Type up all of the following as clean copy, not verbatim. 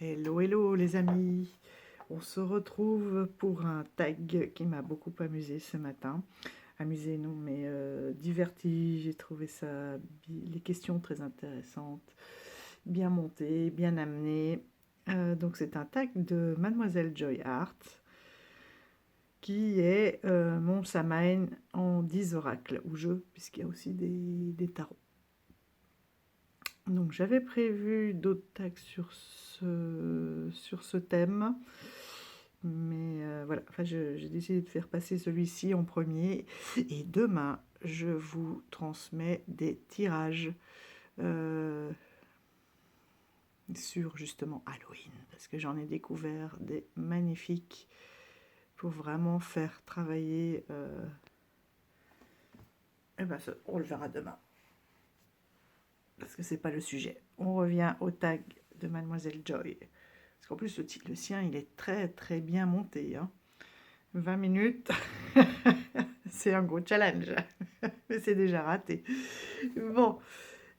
Hello, hello les amis. On se retrouve pour un tag qui m'a beaucoup amusé ce matin. Amusé non, mais diverti. J'ai trouvé ça, les questions très intéressantes, bien montées, bien amenées. Donc c'est un tag de Mademoiselle Joy Hart qui est mon Samhain en 10 oracles ou jeux, puisqu'il y a aussi des tarots. Donc j'avais prévu d'autres tags sur ce thème, mais voilà, enfin, j'ai décidé de faire passer celui-ci en premier. Et demain, je vous transmets des tirages sur justement Halloween, parce que j'en ai découvert des magnifiques pour vraiment faire travailler. Et ben, on le verra demain, parce que c'est pas le sujet. On revient au tag de Mademoiselle Joy. Parce qu'en plus, le sien, il est très très bien monté. Hein. 20 minutes, c'est un gros challenge. Mais c'est déjà raté. Bon,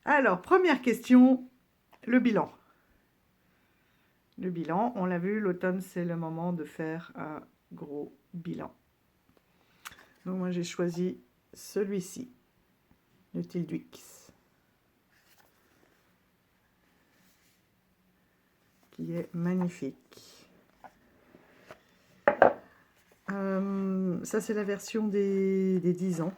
alors, première question, le bilan. Le bilan, on l'a vu, l'automne, c'est le moment de faire un gros bilan. Donc moi, j'ai choisi celui-ci, le Tildwix, qui est magnifique. Ça, c'est la version des 10 ans.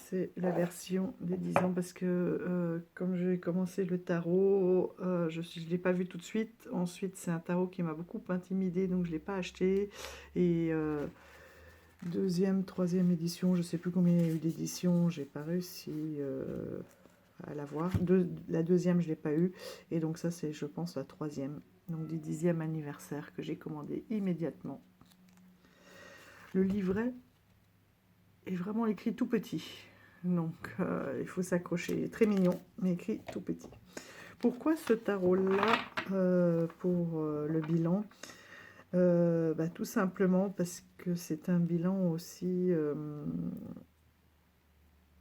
C'est la version des 10 ans parce que comme j'ai commencé le tarot, je ne l'ai pas vu tout de suite. Ensuite, c'est un tarot qui m'a beaucoup intimidée, donc je ne l'ai pas acheté. Et deuxième, troisième édition, je ne sais plus combien il y a eu d'éditions, j'ai pas réussi à l'avoir. La deuxième, je ne l'ai pas eu. Et donc ça, c'est, je pense, la troisième. Donc du 10e anniversaire que j'ai commandé immédiatement. Le livret est vraiment écrit tout petit. Donc, il faut s'accrocher. Il est très mignon, mais écrit tout petit. Pourquoi ce tarot-là pour le bilan tout simplement parce que c'est un bilan aussi...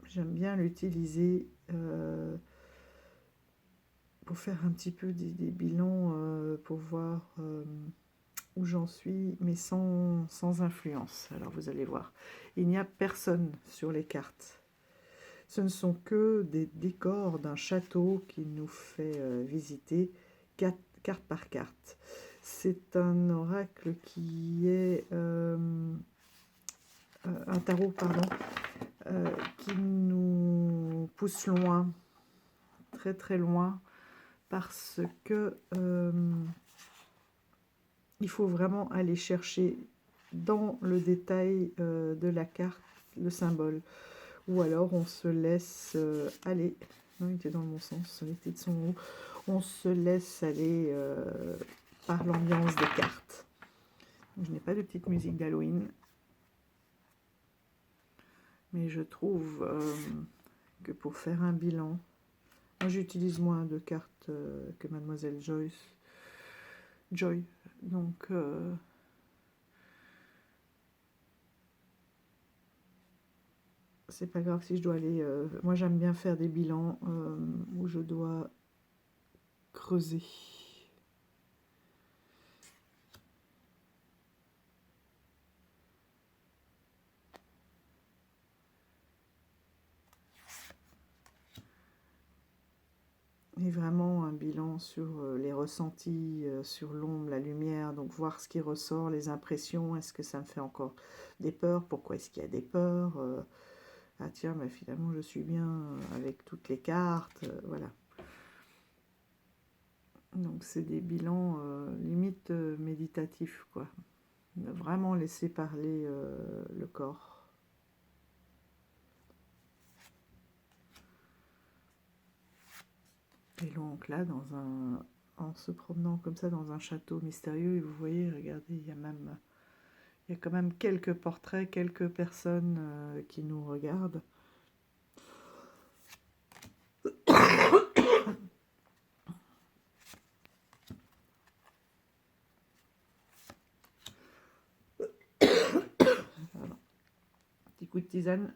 j'aime bien l'utiliser pour faire un petit peu des bilans, pour voir où j'en suis, mais sans influence. Alors, vous allez voir. Il n'y a personne sur les cartes. Ce ne sont que des décors d'un château qui nous fait visiter carte par carte. C'est un oracle qui est un tarot, pardon, qui nous pousse loin, très très loin, parce que il faut vraiment aller chercher dans le détail de la carte le symbole. Ou alors on se laisse aller. Non, il était dans le bon sens, il était de son haut. On se laisse aller par l'ambiance des cartes. Je n'ai pas de petite musique d'Halloween. Mais je trouve que pour faire un bilan, moi j'utilise moins de cartes que Mademoiselle Joy. Donc c'est pas grave si je dois aller... moi j'aime bien faire des bilans où je dois creuser. Et vraiment un bilan sur les ressentis, sur l'ombre, la lumière, donc voir ce qui ressort, les impressions, est-ce que ça me fait encore des peurs, pourquoi est-ce qu'il y a des peurs, ah tiens, mais finalement je suis bien avec toutes les cartes, voilà. Donc c'est des bilans limite méditatifs, quoi. Vraiment laisser parler le corps. Et donc là, en se promenant comme ça dans un château mystérieux, et vous voyez, regardez, il y a quand même quelques portraits, quelques personnes qui nous regardent. Pardon. Petit coup de tisane.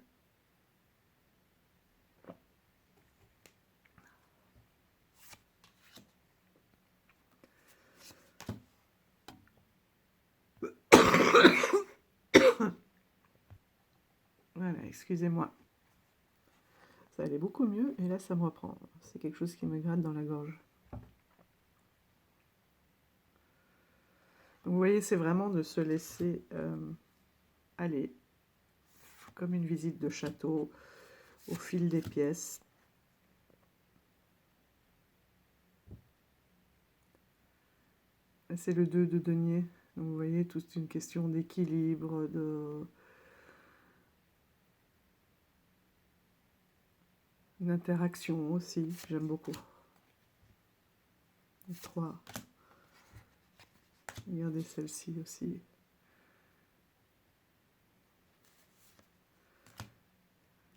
excusez-moi. Ça allait beaucoup mieux et là ça me reprend. C'est quelque chose qui me gratte dans la gorge. Donc vous voyez, c'est vraiment de se laisser aller, comme une visite de château, au fil des pièces. C'est le 2 de denier. Donc vous voyez, toute une question d'équilibre, d'interaction aussi. J'aime beaucoup. Les 3. Regardez celle-ci aussi.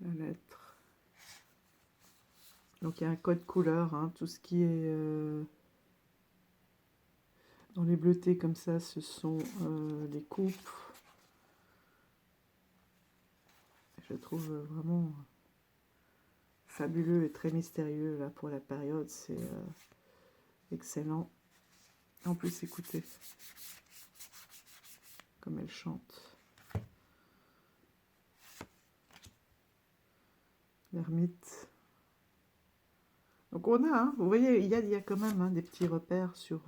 La lettre. Donc il y a un code couleur, hein, tout ce qui est dans les bleutés comme ça, ce sont les coupes. Je trouve vraiment fabuleux et très mystérieux là pour la période, c'est excellent. En plus, écoutez comme elle chante. L'ermite. Donc on a, hein, vous voyez, il y a quand même hein, des petits repères sur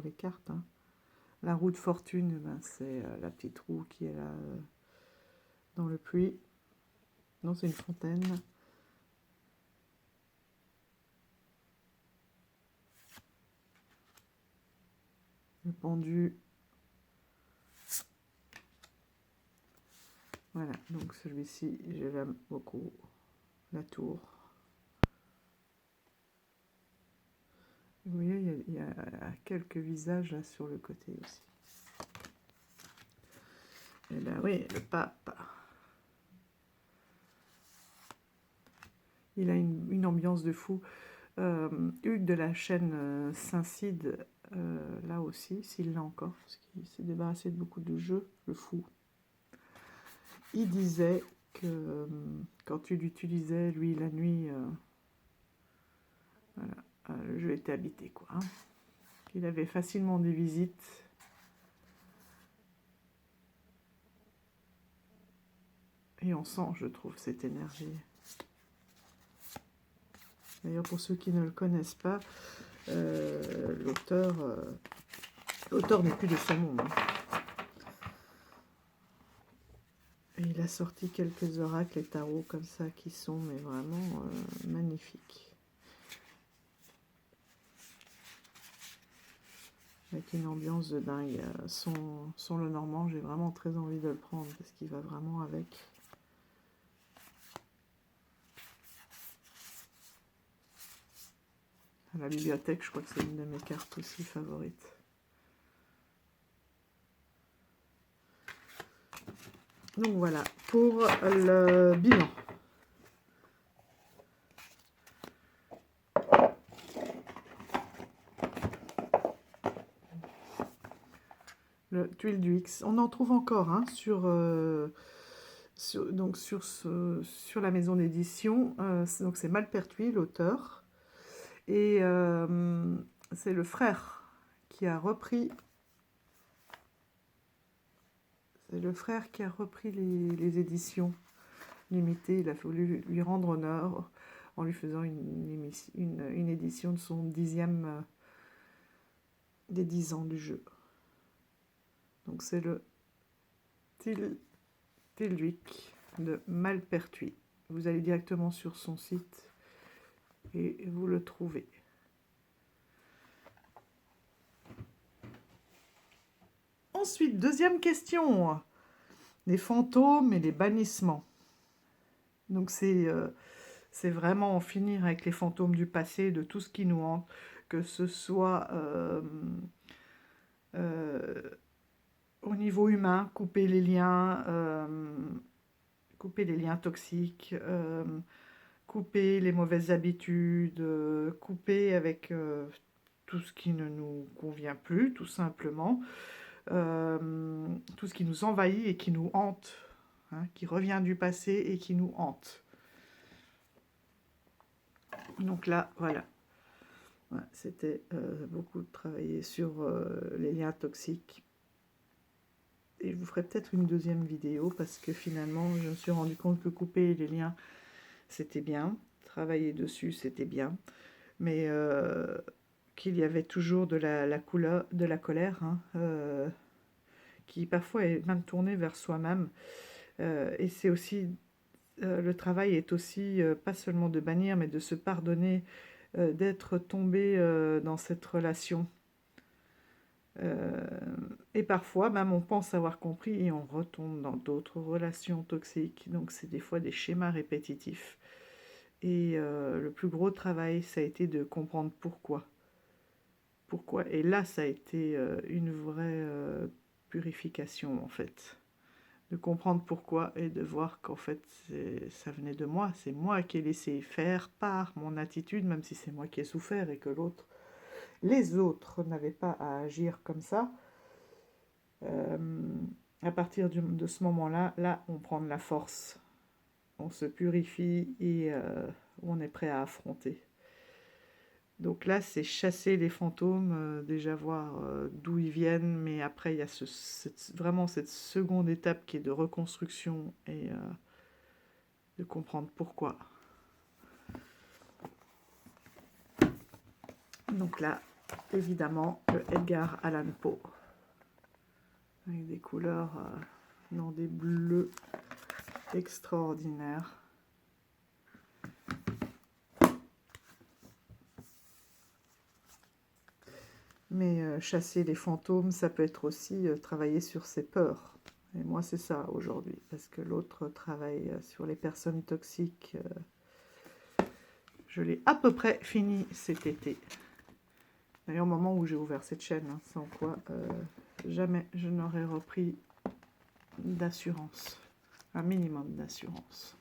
les cartes. Hein. La roue de fortune, ben, c'est la petite roue qui est là dans le puits. Non, c'est une fontaine. Le pendu. Voilà, donc celui-ci, je l'aime beaucoup. La tour. Vous voyez, il y a quelques visages là sur le côté aussi. Et là, oui, le pape. Il a une ambiance de fou. Hugues de la chaîne Saint-Cide, là aussi, s'il l'a encore, parce qu'il s'est débarrassé de beaucoup de jeux, le fou. Il disait que quand tu l'utilisais, lui, la nuit, voilà, le jeu était habité, quoi. Hein. Il avait facilement des visites. Et on sent, je trouve, cette énergie. D'ailleurs, pour ceux qui ne le connaissent pas, l'auteur n'est plus de ce monde. Hein. Et il a sorti quelques oracles et tarots comme ça qui sont mais vraiment magnifiques. Avec une ambiance de dingue. Son le Normand, j'ai vraiment très envie de le prendre parce qu'il va vraiment avec. À la bibliothèque, je crois que c'est une de mes cartes aussi favorites. Donc voilà, pour le bilan. Le tuile du X. On en trouve encore hein, sur la maison d'édition. Donc c'est Malpertuis, l'auteur. Et c'est le frère qui a repris. C'est le frère qui a repris les éditions limitées. Il a voulu lui rendre honneur en lui faisant une édition de son 10e des 10 ans du jeu. Donc c'est le Tilduic de Malpertuis. Vous allez directement sur son site et vous le trouvez. Ensuite, deuxième question. Les fantômes et les bannissements. Donc c'est vraiment en finir avec les fantômes du passé, de tout ce qui nous hante, que ce soit au niveau humain, couper les liens toxiques, couper les mauvaises habitudes, couper avec tout ce qui ne nous convient plus, tout simplement, tout ce qui nous envahit et qui nous hante, hein, qui revient du passé et qui nous hante. Donc là, voilà. Ouais, c'était beaucoup de travailler sur les liens toxiques. Et je vous ferai peut-être une deuxième vidéo parce que finalement, je me suis rendu compte que couper les liens, c'était bien. Travailler dessus, c'était bien. Mais qu'il y avait toujours de la couleur, de la colère, hein, qui parfois est même tournée vers soi-même. Et c'est aussi, le travail est aussi pas seulement de bannir, mais de se pardonner, d'être tombé dans cette relation. Et parfois, même on pense avoir compris et on retombe dans d'autres relations toxiques. Donc c'est des fois des schémas répétitifs. Et le plus gros travail, ça a été de comprendre pourquoi. Pourquoi. Et là, ça a été une vraie purification, en fait. De comprendre pourquoi et de voir qu'en fait, ça venait de moi. C'est moi qui ai laissé faire par mon attitude, même si c'est moi qui ai souffert et que les autres n'avaient pas à agir comme ça. À partir de ce moment-là, là, on prend de la force. On se purifie et on est prêt à affronter. Donc là, c'est chasser les fantômes, déjà voir d'où ils viennent, mais après, il y a vraiment cette seconde étape qui est de reconstruction et de comprendre pourquoi. Donc là, évidemment, le Edgar Allan Poe, avec des couleurs dans des bleus extraordinaires. Mais chasser les fantômes, ça peut être aussi travailler sur ses peurs. Et moi, c'est ça aujourd'hui, parce que l'autre travaille sur les personnes toxiques. Je l'ai à peu près fini cet été. D'ailleurs, au moment où j'ai ouvert cette chaîne, hein, sans quoi jamais je n'aurais repris d'assurance, un minimum d'assurance.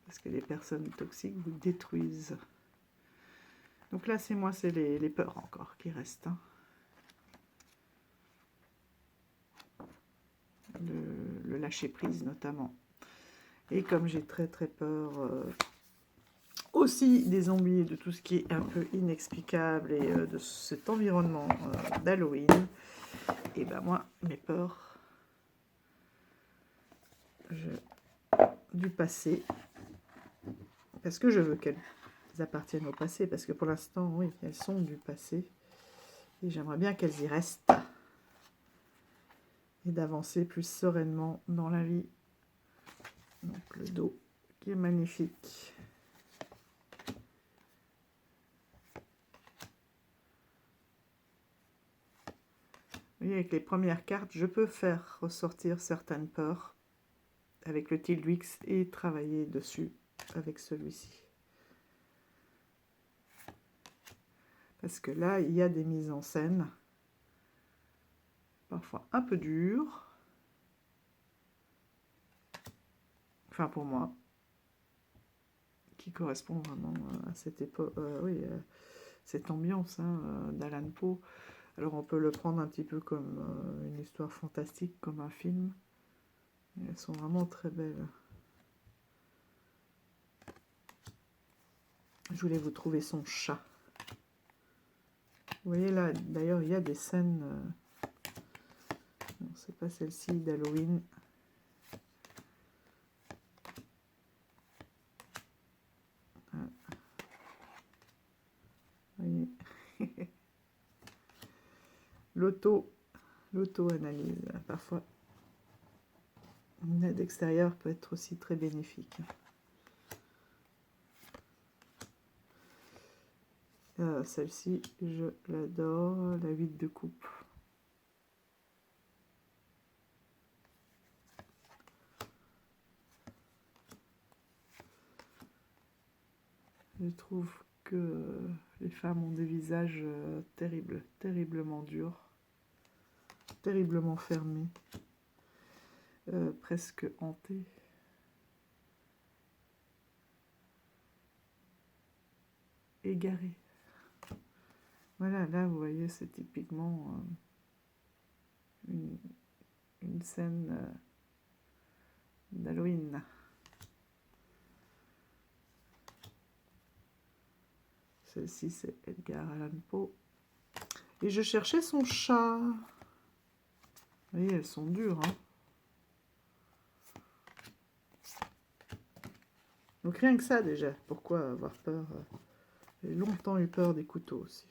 Parce que les personnes toxiques vous détruisent. Donc là, c'est moi, c'est les peurs encore qui restent. Hein. Le lâcher-prise notamment. Et comme j'ai très très peur aussi des zombies et de tout ce qui est un peu inexplicable et de cet environnement d'Halloween, et ben moi, mes peurs du passé, parce que je veux qu'elles appartiennent au passé, parce que pour l'instant, oui, elles sont du passé, et j'aimerais bien qu'elles y restent, et d'avancer plus sereinement dans la vie. Donc le dos qui est magnifique. Vous voyez, avec les premières cartes, je peux faire ressortir certaines peurs avec le Tildwix et travailler dessus avec celui-ci. Parce que là, il y a des mises en scène, parfois un peu dures, enfin pour moi, qui correspond vraiment à cette époque, oui, cette ambiance hein, d'Allan Poe. Alors on peut le prendre un petit peu comme une histoire fantastique, comme un film. Et elles sont vraiment très belles. Je voulais vous trouver son chat. Vous voyez là, d'ailleurs, il y a des scènes... non, c'est pas celle-ci d'Halloween. Vous voyez l'auto-analyse. Parfois, une aide extérieure peut être aussi très bénéfique. Celle-ci, je l'adore, la 8 de coupe. Je trouve que les femmes ont des visages terribles, terriblement durs, terriblement fermés, presque hantés. Égarés. Voilà, là, vous voyez, c'est typiquement une scène d'Halloween. Celle-ci, c'est Edgar Allan Poe. Et je cherchais son chat. Vous voyez, elles sont dures, hein. Donc rien que ça déjà, pourquoi avoir peur? J'ai longtemps eu peur des couteaux aussi.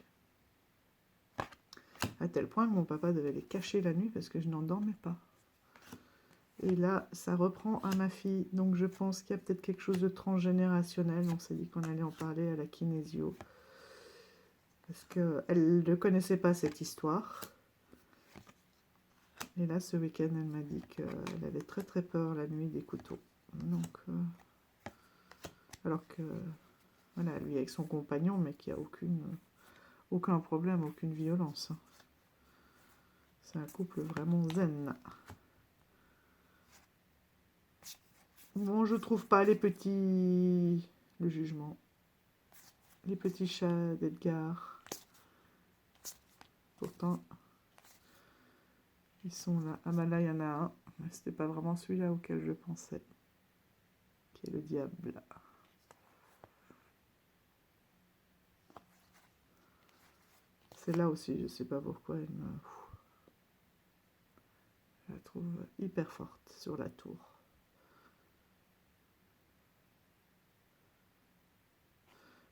À tel point que mon papa devait les cacher la nuit parce que je n'en dormais pas. Et là, ça reprend à ma fille. Donc je pense qu'il y a peut-être quelque chose de transgénérationnel. On s'est dit qu'on allait en parler à la kinésio. Parce qu'elle ne connaissait pas cette histoire. Et là, ce week-end, elle m'a dit qu'elle avait très très peur la nuit des couteaux. Donc, alors que, voilà, lui avec son compagnon, mais qui a aucun problème, aucune violence. C'est un couple vraiment zen. Bon, je trouve pas les petits... Le jugement. Les petits chats d'Edgar. Pourtant, ils sont là. Ah bah là, il y en a un. Mais c'était pas vraiment celui-là auquel je pensais. Qui est le diable. Celle-là aussi, je sais pas pourquoi, je la trouve hyper forte sur la tour.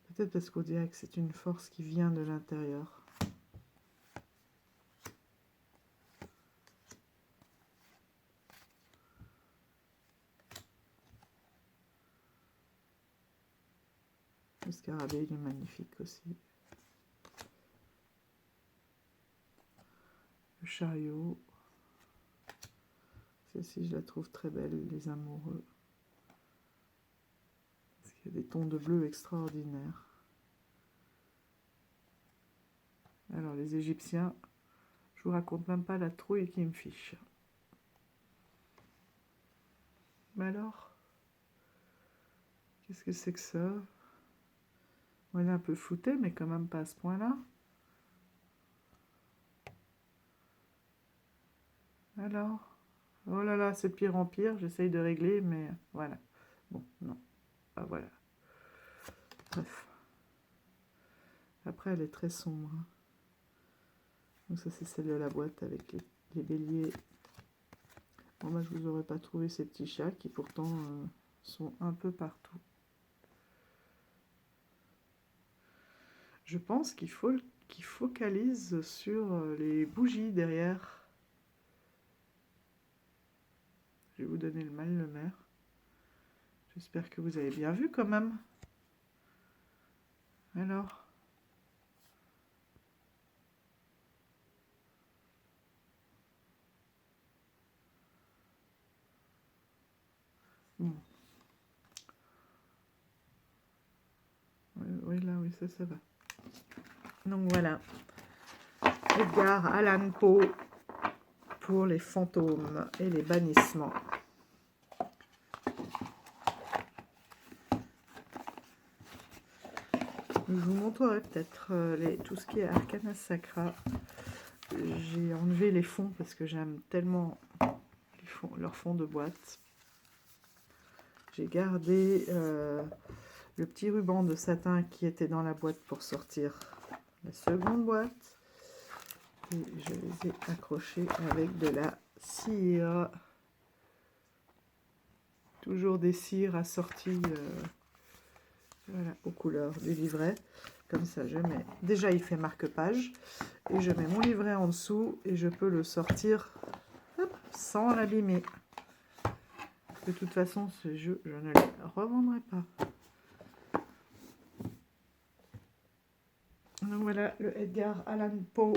Peut-être parce qu'on dirait que c'est une force qui vient de l'intérieur. Le scarabée, il est magnifique aussi. Le chariot. Celle-ci, je la trouve très belle, les amoureux. Parce qu'il y a des tons de bleu extraordinaires. Alors, les Égyptiens, je vous raconte même pas la trouille qui me fiche. Mais alors, qu'est-ce que c'est que ça? On est un peu flouté, mais quand même pas à ce point-là. Alors, oh là là, c'est de pire en pire. J'essaye de régler, mais voilà. Bon, non. Ah, voilà. Bref. Après, elle est très sombre. Donc ça, c'est celle de la boîte avec les béliers. Bon, moi, je vous aurais pas trouvé ces petits chats qui, pourtant, sont un peu partout. Je pense qu'il faut qu'il focalise sur les bougies derrière. Je vais vous donner le mal le maire. J'espère que vous avez bien vu quand même. Alors, bon. Oui, là, oui, ça va. Donc voilà. Edgar Allan Poe pour les fantômes et les bannissements. Je vous montrerai peut-être tout ce qui est Arcana Sacra. J'ai enlevé les fonds parce que j'aime tellement leur fond de boîte. J'ai gardé le petit ruban de satin qui était dans la boîte pour sortir la seconde boîte. Et je les ai accrochés avec de la cire. Toujours des cires assorties voilà, aux couleurs du livret. Comme ça, je mets... Déjà, il fait marque-page. Et je mets mon livret en dessous et je peux le sortir hop, sans l'abîmer. De toute façon, ce jeu, je ne le revendrai pas. Donc voilà, le Edgar Allan Poe.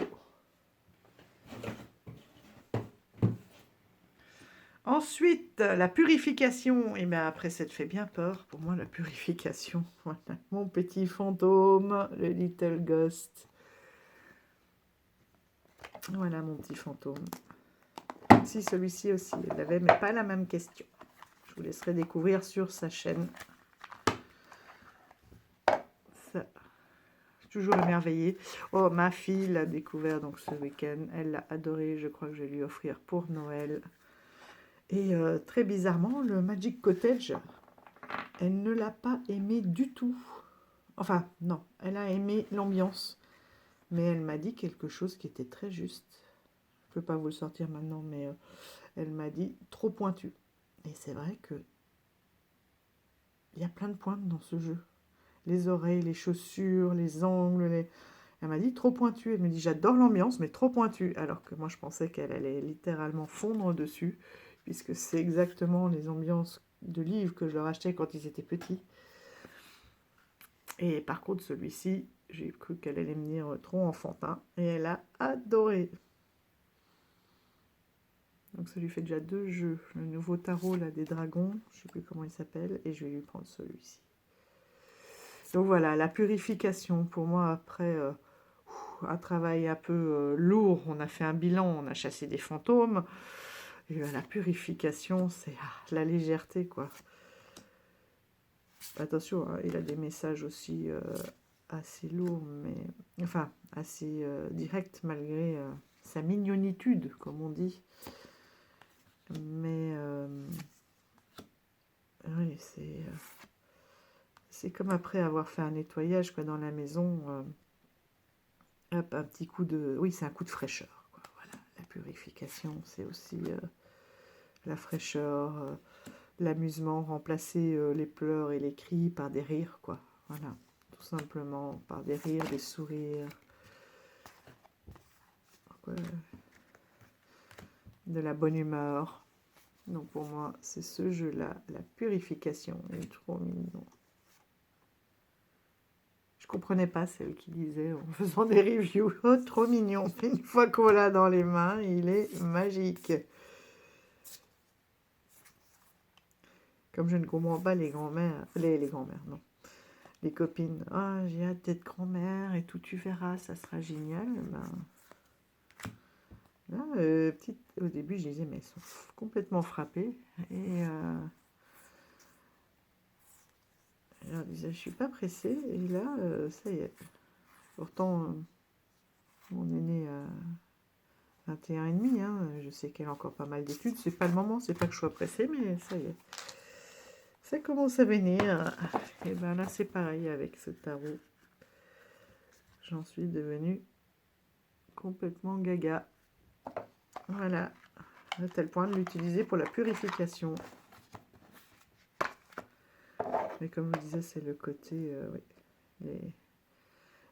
Ensuite, la purification. Et bien après, ça te fait bien peur. Pour moi, la purification. Voilà. Mon petit fantôme, le Little Ghost. Voilà mon petit fantôme. Si, celui-ci aussi, il l'avait, mais pas la même question. Je vous laisserai découvrir sur sa chaîne. Ça, toujours émerveillée. Oh, ma fille l'a découvert donc ce week-end. Elle l'a adoré. Je crois que je vais lui offrir pour Noël. Et très bizarrement, le Magic Cottage, elle ne l'a pas aimé du tout. Enfin, non, elle a aimé l'ambiance. Mais elle m'a dit quelque chose qui était très juste. Je peux pas vous le sortir maintenant, mais elle m'a dit trop pointu. Et c'est vrai que il y a plein de pointes dans ce jeu. Les oreilles, les chaussures, les angles, Elle m'a dit trop pointu. Elle me dit j'adore l'ambiance, mais trop pointu. Alors que moi je pensais qu'elle allait littéralement fondre dessus, puisque c'est exactement les ambiances de livres que je leur achetais quand ils étaient petits. Et par contre celui-ci, j'ai cru qu'elle allait me dire trop enfantin, et elle a adoré. Donc ça lui fait déjà 2 jeux. Le nouveau tarot là des dragons, je ne sais plus comment il s'appelle, et je vais lui prendre celui-ci. Donc voilà, la purification pour moi après un travail un peu lourd, on a fait un bilan, on a chassé des fantômes. Et ben, la purification, c'est la légèreté quoi. Attention, hein, il a des messages aussi assez lourds, mais enfin assez directs malgré sa mignonitude, comme on dit. Mais oui, c'est comme après avoir fait un nettoyage quoi, dans la maison. Hop, un petit coup de... Oui, c'est un coup de fraîcheur, quoi. Voilà, la purification, c'est aussi la fraîcheur, l'amusement, remplacer les pleurs et les cris par des rires, quoi. Voilà, tout simplement, par des rires, des sourires. Quoi, de la bonne humeur. Donc pour moi, c'est ce jeu-là, la purification. Il est trop mignon. Je comprenais pas celle qui disait en faisant des reviews, oh trop mignon, mais une fois qu'on l'a dans les mains, il est magique. Comme je ne comprends pas les grands-mères, les grands-mères, non, les copines, ah j'ai hâte d'être grand-mère et tout, tu verras, ça sera génial. Ben, là, au début, je disais, mais elles sont complètement frappées. Et je leur disais, je suis pas pressée. Et là, ça y est. Pourtant, mon aîné a 21 et demi, hein, je sais qu'elle a encore pas mal d'études. C'est pas le moment, c'est pas que je sois pressée, mais ça y est. Ça commence à venir. Et ben là, c'est pareil avec ce tarot. J'en suis devenue complètement gaga. Voilà, à tel point de l'utiliser pour la purification. Mais comme je disais, c'est le côté, oui,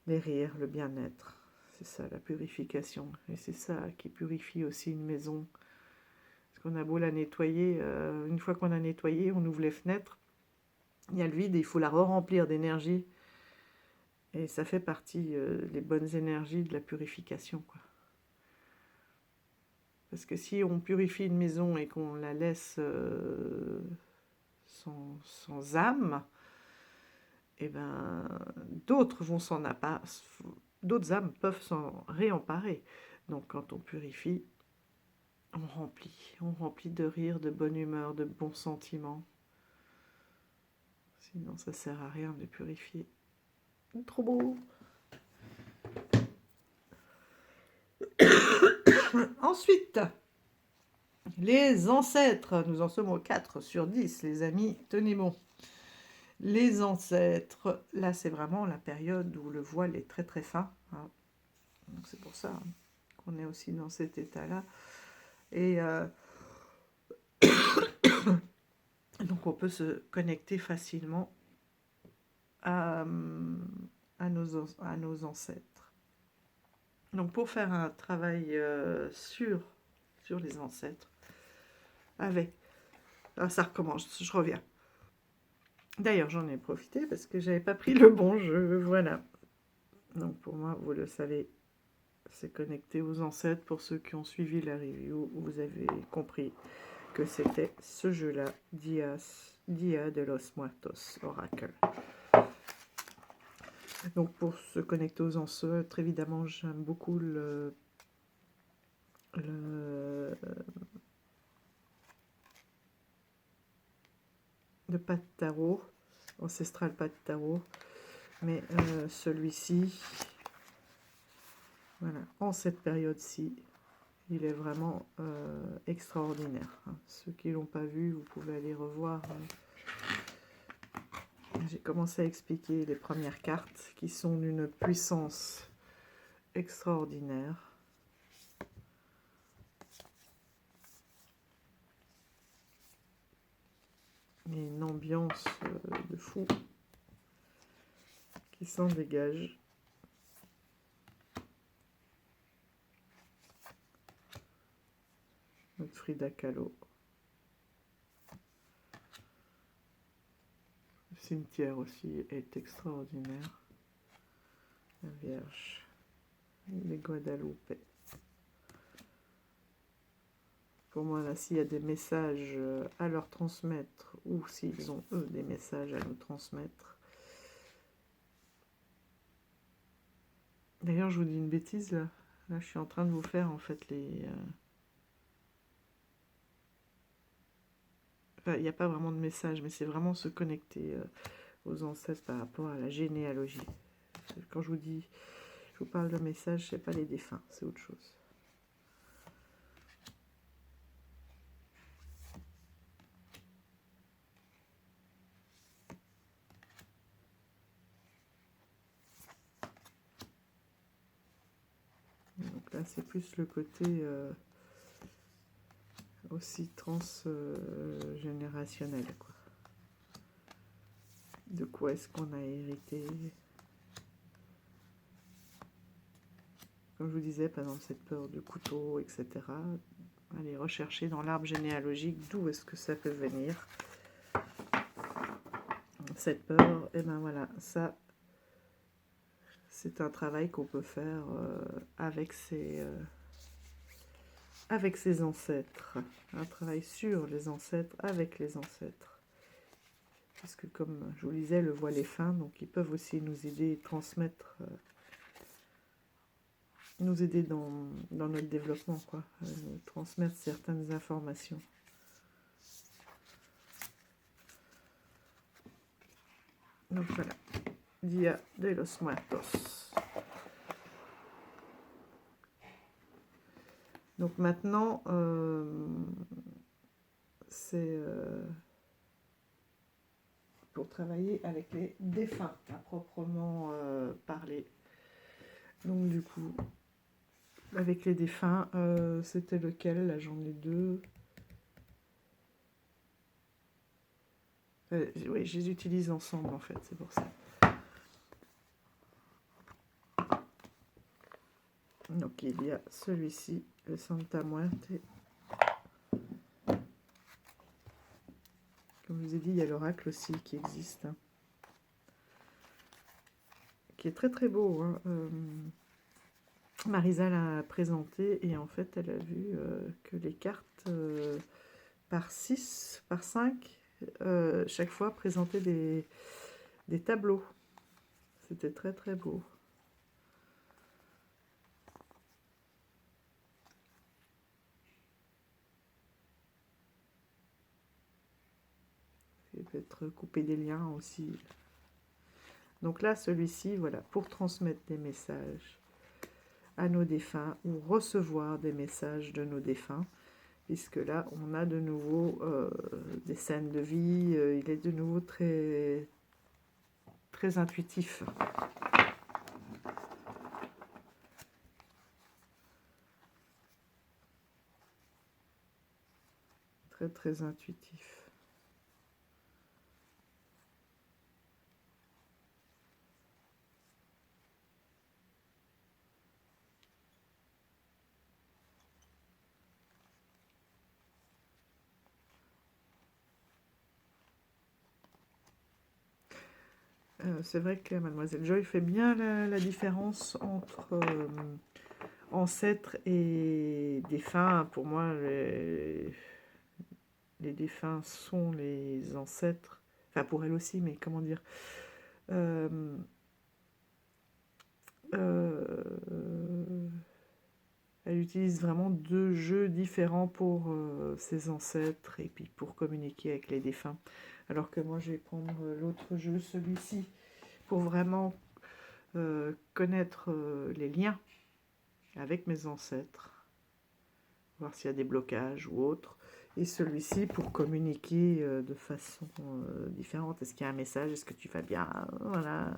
les rires, le bien-être. C'est ça, la purification. Et c'est ça qui purifie aussi une maison. Parce qu'on a beau la nettoyer, une fois qu'on a nettoyé, on ouvre les fenêtres, il y a le vide et il faut la re-remplir d'énergie. Et ça fait partie des bonnes énergies de la purification, quoi. Parce que si on purifie une maison et qu'on la laisse sans âme, et ben d'autres vont d'autres âmes peuvent s'en réemparer. Donc quand on purifie, on remplit de rire, de bonne humeur, de bons sentiments. Sinon ça sert à rien de purifier. Trop beau. Ensuite, les ancêtres. Nous en sommes au 4 sur 10, les amis. Tenez bon. Les ancêtres, là c'est vraiment la période où le voile est très très fin. Hein. Donc c'est pour ça qu'on est aussi dans cet état-là. Et donc on peut se connecter facilement à nos ancêtres. Donc pour faire un travail sur les ancêtres, avec... Ah, ça recommence, je reviens. D'ailleurs, j'en ai profité parce que j'avais pas pris le bon jeu, voilà. Donc pour moi, vous le savez, c'est connecté aux ancêtres. Pour ceux qui ont suivi la review, vous avez compris que c'était ce jeu-là, Dia de los Muertos Oracle. Donc pour se connecter aux ancêtres, évidemment, j'aime beaucoup le pas de tarot, ancestral pas de tarot, mais celui-ci, voilà, en cette période-ci, il est vraiment extraordinaire. Ceux qui ne l'ont pas vu, vous pouvez aller revoir. J'ai commencé à expliquer les premières cartes qui sont d'une puissance extraordinaire. Il y a une ambiance de fou qui s'en dégage. Notre Frida Kahlo. Le cimetière aussi est extraordinaire. La Vierge. Les Guadalupe. Pour moi, là, s'il y a des messages à leur transmettre, ou s'ils ont, eux, des messages à nous transmettre. D'ailleurs, je vous dis une bêtise, là. Là, je suis en train de vous faire, en fait, les... Enfin, il n'y a pas vraiment de message, mais c'est vraiment se connecter aux ancêtres par rapport à la généalogie. Quand je vous dis, je vous parle de message, c'est pas les défunts, c'est autre chose. Donc là, c'est plus le côté aussi transgénérationnel, quoi. De quoi est-ce qu'on a hérité? Comme je vous disais, par exemple, cette peur du couteau, etc. Aller rechercher dans l'arbre généalogique d'où est-ce que ça peut venir. Cette peur, et ben voilà, ça, c'est un travail qu'on peut faire avec ses ancêtres. Un travail sur les ancêtres, avec les ancêtres. Puisque comme je vous le disais, le voile est fin, donc ils peuvent aussi nous aider, transmettre, nous aider dans notre développement, quoi. Transmettre certaines informations. Donc voilà, Dia de los Muertos. Donc maintenant, c'est pour travailler avec les défunts, à proprement parler. Donc du coup, avec les défunts, c'était lequel? Là, j'en ai deux. Oui, je les utilise ensemble, en fait, c'est pour ça. Donc il y a celui-ci, le Santa Muerte. Comme je vous ai dit, il y a l'oracle aussi qui existe. Hein, qui est très très beau. Hein. Marisa l'a présenté et en fait elle a vu que les cartes par 6, par 5, chaque fois présentaient des tableaux. C'était très très beau. Il peut être coupé des liens aussi. Donc là, celui-ci, voilà, pour transmettre des messages à nos défunts ou recevoir des messages de nos défunts, puisque là, on a de nouveau des scènes de vie, il est de nouveau très, très intuitif. Très, très intuitif. C'est vrai que Mademoiselle Joy fait bien la différence entre ancêtres et défunts. Pour moi, les défunts sont les ancêtres. Enfin, pour elle aussi, mais comment dire elle utilise vraiment deux jeux différents pour ses ancêtres et puis pour communiquer avec les défunts. Alors que moi, je vais prendre l'autre jeu, celui-ci, pour vraiment connaître les liens avec mes ancêtres, voir s'il y a des blocages ou autres. Et celui-ci pour communiquer de façon différente. Est-ce qu'il y a un message? Est-ce que tu vas bien? Voilà.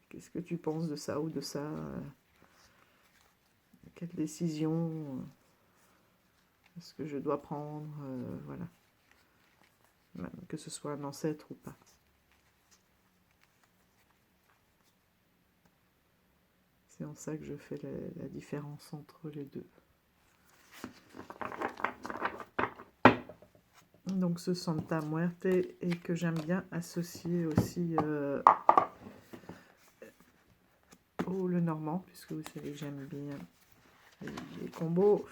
Qu'est-ce que tu penses de ça ou de ça? Quelle décision? ce que je dois prendre, voilà. Même que ce soit un ancêtre ou pas. C'est en ça que je fais la différence entre les deux. Donc ce Santa Muerte, et que j'aime bien associer aussi au Le Normand, puisque vous savez que j'aime bien les combos.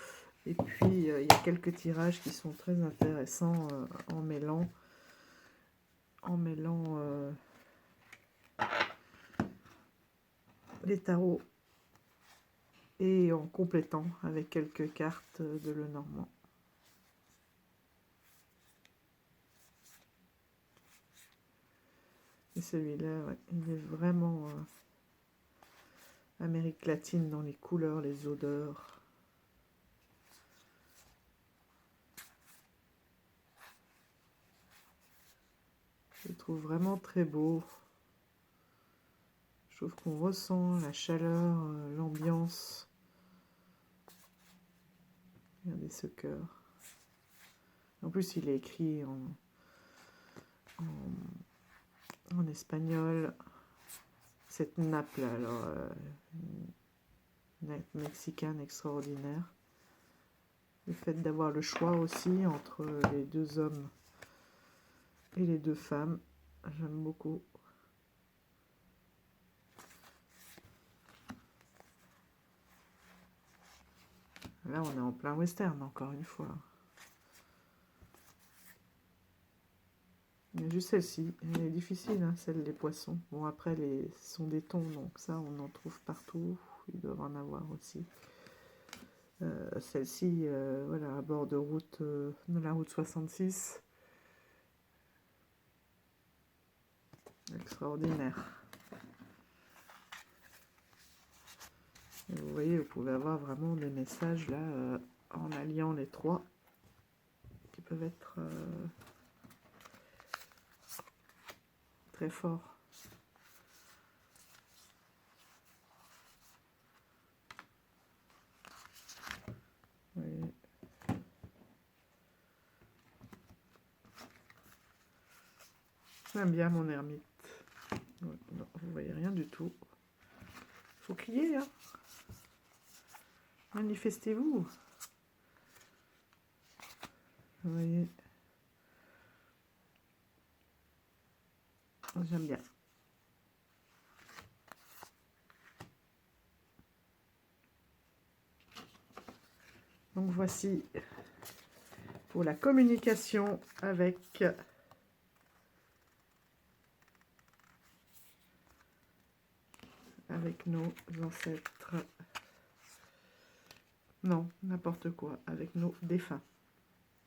Et puis il y a quelques tirages qui sont très intéressants en mêlant les tarots et en complétant avec quelques cartes de Le Normand. Et celui-là, ouais, il est vraiment Amérique latine dans les couleurs, les odeurs. Je le trouve vraiment très beau. Je trouve qu'on ressent la chaleur, l'ambiance. Regardez ce cœur. En plus, il est écrit en espagnol. Cette nappe-là, alors, une nappe mexicaine extraordinaire. Le fait d'avoir le choix aussi entre les deux hommes et les deux femmes, j'aime beaucoup. Là, on est en plein western, encore une fois. Il y a juste celle-ci, elle est difficile, hein, celle des poissons. Bon, après, ce sont des tons, donc ça, on en trouve partout. Ils doivent en avoir aussi. Celle-ci, voilà, à bord de route, de la route 66. Extraordinaire. Et vous voyez, vous pouvez avoir vraiment des messages là, en alliant les trois, qui peuvent être très forts. Vous voyez. J'aime bien mon ermite. Non, vous voyez rien du tout. Faut crier, hein. Manifestez-vous. Vous voyez. J'aime bien. Donc voici pour la communication avec nos ancêtres. Non, n'importe quoi, avec nos défunts.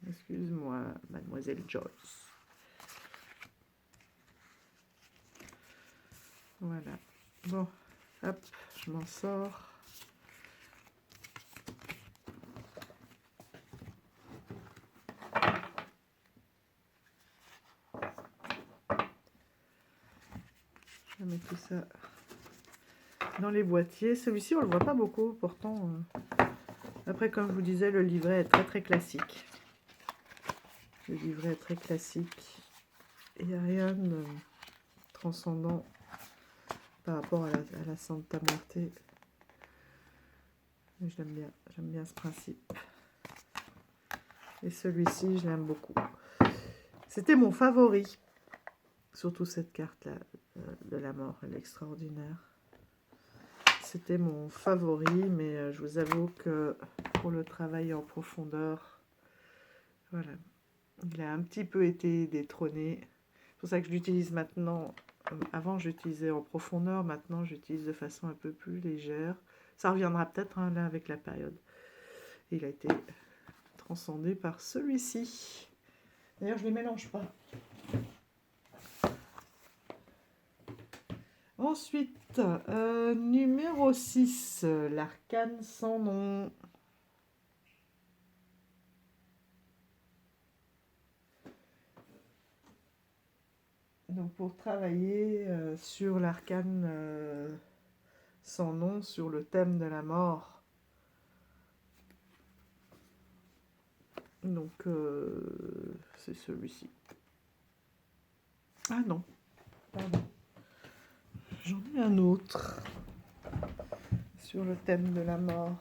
Excuse-moi, mademoiselle Joyce. Voilà. Bon, hop, je m'en sors. Je mets tout ça dans les boîtiers. Celui-ci, on le voit pas beaucoup, pourtant. Après, comme je vous disais, le livret est très très classique. Le livret est très classique. Il n'y a rien de transcendant par rapport à la Santa Muerte. Mais j'aime bien ce principe. Et celui-ci, je l'aime beaucoup. C'était mon favori. Surtout cette carte-là, de la mort, elle est extraordinaire. C'était mon favori, mais je vous avoue que pour le travail en profondeur, voilà, il a un petit peu été détrôné. C'est pour ça que je l'utilise maintenant. Avant, j'utilisais en profondeur, maintenant, j'utilise de façon un peu plus légère. Ça reviendra peut-être hein, là avec la période. Il a été transcendé par celui-ci. D'ailleurs, je ne les mélange pas. Ensuite, numéro 6, l'arcane sans nom. Donc pour travailler sur l'arcane sans nom, sur le thème de la mort, Donc, c'est celui-ci. Ah non, pardon. J'en ai un autre sur le thème de la mort.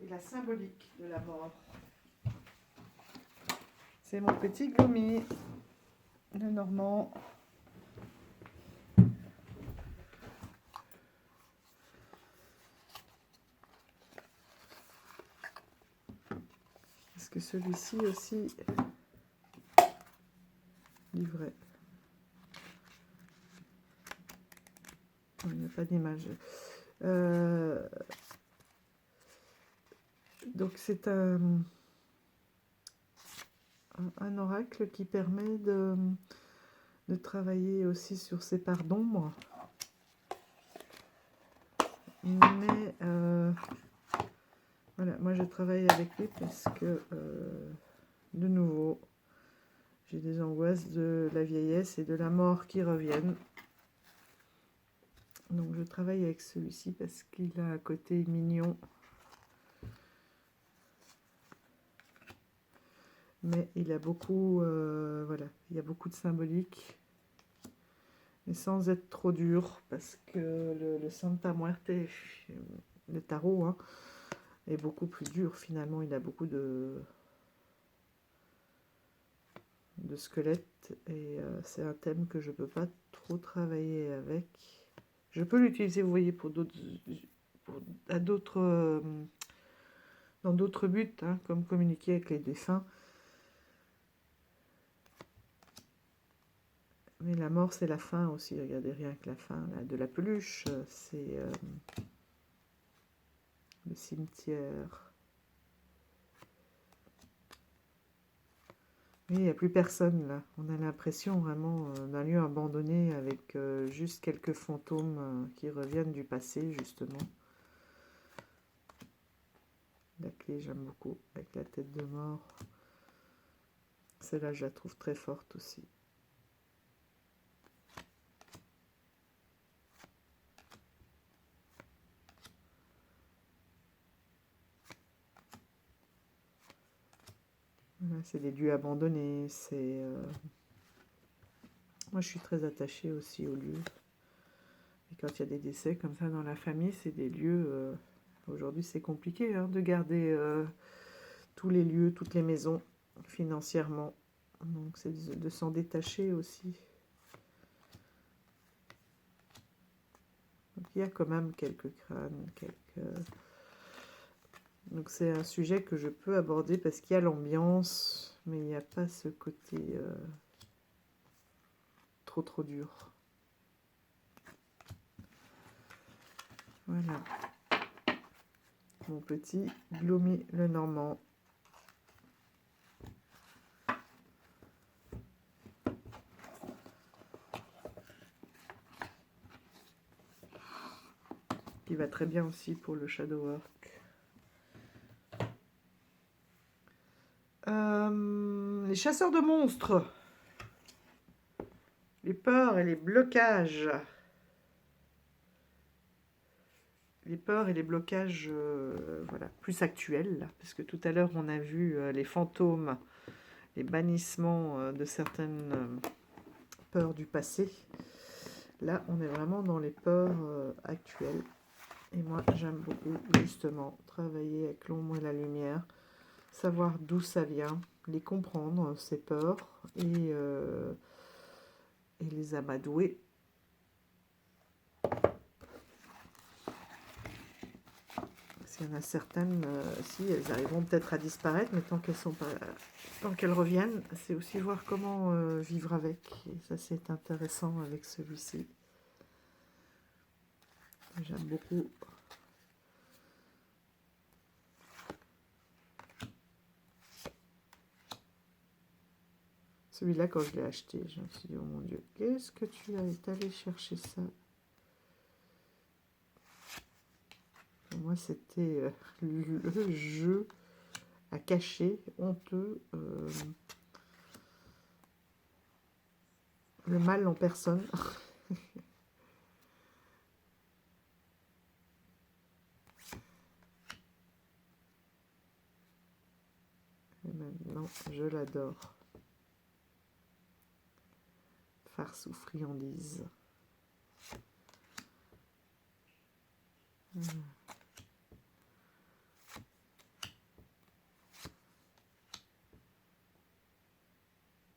Et la symbolique de la mort. C'est mon petit Gloomy, le Normand. Est-ce que celui-ci aussi livret? Il n'y a pas d'image. Donc c'est un oracle qui permet de travailler aussi sur ses parts d'ombre. Mais voilà, moi je travaille avec lui parce que de nouveau j'ai des angoisses de la vieillesse et de la mort qui reviennent. Donc je travaille avec celui-ci parce qu'il a un côté mignon. Mais il a beaucoup, voilà, il y a beaucoup de symbolique. Mais sans être trop dur, parce que le Santa Muerte, le tarot, hein, est beaucoup plus dur. Finalement, il a beaucoup de squelettes. Et c'est un thème que je ne peux pas trop travailler avec. Je peux l'utiliser, vous voyez, pour d'autres, dans d'autres buts, hein, comme communiquer avec les défunts. Mais la mort, c'est la fin aussi. Regardez, rien que la fin là, de la peluche, c'est le cimetière. Mais il n'y a plus personne là. On a l'impression vraiment d'un lieu abandonné avec juste quelques fantômes qui reviennent du passé, justement. La clé, j'aime beaucoup, avec la tête de mort. Celle-là, je la trouve très forte aussi. Voilà, c'est des lieux abandonnés. C'est moi, je suis très attachée aussi aux lieux. Et quand il y a des décès comme ça dans la famille, c'est des lieux... Aujourd'hui, c'est compliqué hein, de garder tous les lieux, toutes les maisons financièrement. Donc, c'est de s'en détacher aussi. Donc, il y a quand même quelques crânes, Donc, c'est un sujet que je peux aborder parce qu'il y a l'ambiance, mais il n'y a pas ce côté trop dur. Voilà. Mon petit Gloomy le Normand. Qui va très bien aussi pour le shadow work. Les chasseurs de monstres. Les peurs et les blocages. Les peurs et les blocages voilà, plus actuels. Parce que tout à l'heure, on a vu les fantômes, les bannissements de certaines peurs du passé. Là, on est vraiment dans les peurs actuelles. Et moi, j'aime beaucoup, justement, travailler avec l'ombre et la lumière. Savoir d'où ça vient, les comprendre, ces peurs, et les amadouer. S'il y en a certaines, si elles arriveront peut-être à disparaître, mais tant qu'elles sont pas, tant qu'elles reviennent, c'est aussi voir comment vivre avec. Et ça, c'est intéressant avec celui-ci. J'aime beaucoup. Celui-là, quand je l'ai acheté, je me suis dit, oh mon Dieu, qu'est-ce que tu es allé chercher ça? Pour moi, c'était le jeu à cacher, honteux, le mal en personne. Et maintenant, je l'adore. Farce ou friandise.